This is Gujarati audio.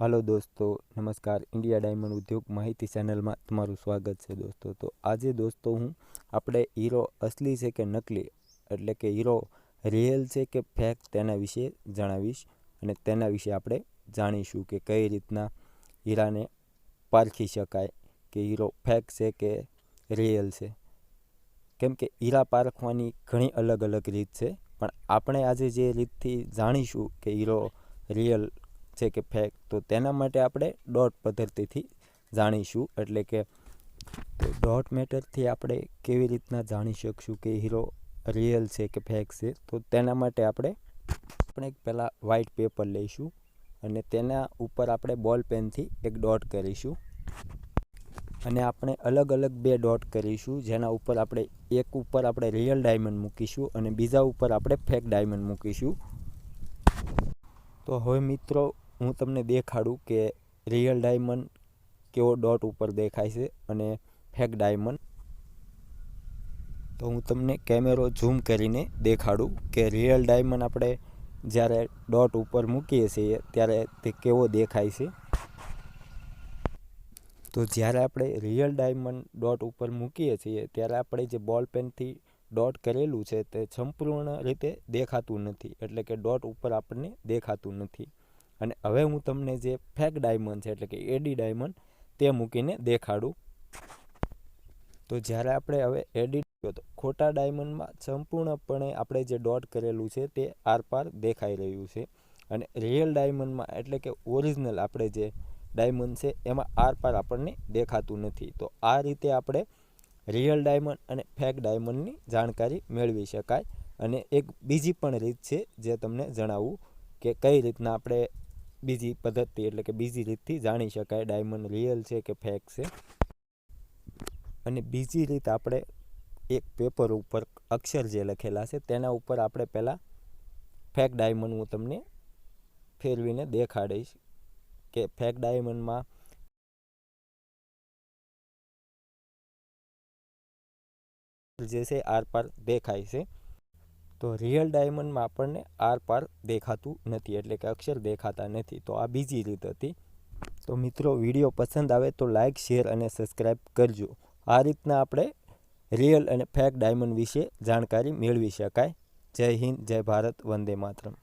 હાલો દોસ્તો, નમસ્કાર. ઇન્ડિયા ડાયમંડ ઉદ્યોગ માહિતી ચેનલમાં તમારું સ્વાગત છે દોસ્તો. તો આજે દોસ્તો આપણે હીરો અસલી છે કે નકલી, એટલે કે હીરો રિયલ છે કે ફેક, તેના વિશે જણાવીશ. અને તેના વિશે આપણે જાણીશું કે કઈ રીતના હીરાને પારખી શકાય કે હીરો ફેક છે કે રિયલ છે. કેમ કે હીરા પારખવાની ઘણી અલગ અલગ રીત છે, પણ આપણે આજે જે રીતથી જાણીશું કે હીરો રિયલ છે કે ફેક, તો તેના માટે આપણે ડોટ પદ્ધતિથી જાણીશું. એટલે કે ડોટ મેથડથી આપણે કેવી રીતના જાણી શકશું કે હીરો રિયલ છે કે ફેક છે. તો તેના માટે આપણે પહેલાં વ્હાઇટ પેપર લઈશું અને તેના ઉપર આપણે બોલ પેનથી એક ડોટ કરીશું. અને આપણે અલગ અલગ બે ડોટ કરીશું, જેના ઉપર એક ઉપર આપણે રિયલ ડાયમંડ મૂકીશું અને બીજા ઉપર આપણે ફેક ડાયમંડ મૂકીશું. તો હવે મિત્રો હું તમને દેખાડું કે રિયલ ડાયમંડ કેવો ડોટ ઉપર દેખાય છે અને ફેક ડાયમંડ. તો હું તમને કેમેરો ઝૂમ કરીને દેખાડું કે રિયલ ડાયમંડ આપણે જ્યારે ડોટ ઉપર મૂકીએ છીએ ત્યારે તે કેવો દેખાય છે. તો જ્યારે આપણે રિયલ ડાયમંડ ડોટ ઉપર મૂકીએ છીએ ત્યારે આપણે જે બોલ પેનથી ડોટ કરેલું છે તે સંપૂર્ણ રીતે દેખાતું નથી, એટલે કે ડોટ ઉપર આપણને દેખાતું નથી. અને હવે હું તમને જે ફેક ડાયમંડ છે, એટલે કે એડી ડાયમંડ, તે મૂકીને દેખાડું. તો જ્યારે આપણે હવે એડી ખોટા ડાયમંડમાં સંપૂર્ણપણે આપણે જે ડોટ કરેલું છે તે આરપાર દેખાઈ રહ્યું છે, અને રિયલ ડાયમંડમાં એટલે કે ઓરિજિનલ આપણે જે ડાયમંડ છે એમાં આરપાર આપણને દેખાતું નથી. તો આ રીતે આપણે રિયલ ડાયમંડ અને ફેક ડાયમંડની જાણકારી મેળવી શકાય. અને એક બીજી પણ રીત છે જે તમને જણાવું કે કઈ રીતના આપણે બીજી પદ્ધતિ, એટલે કે બીજી રીતથી જાણી શકાય ડાયમંડ રિયલ છે કે ફેક છે. અને બીજી રીત, આપણે એક પેપર ઉપર અક્ષર જે લખેલા છે તેના ઉપર આપણે પહેલાં ફેક ડાયમંડ હું તમને ફેરવીને દેખાડીશ કે ફેક ડાયમંડમાં જે છે આરપાર દેખાય છે. તો રિયલ ડાયમંડમાં આપણને આરપાર દેખાતું નથી, એટલે કે અક્ષર દેખાતા નથી. તો આ બીજી રીત હતી. તો મિત્રો, વિડીયો પસંદ આવે તો લાઇક, શેર અને સબસ્ક્રાઈબ કરજો. આ રીતના આપણે રિયલ અને ફેક ડાયમંડ વિશે જાણકારી મેળવી શકાય. જય હિન્દ, જય ભારત, વંદે માતરમ.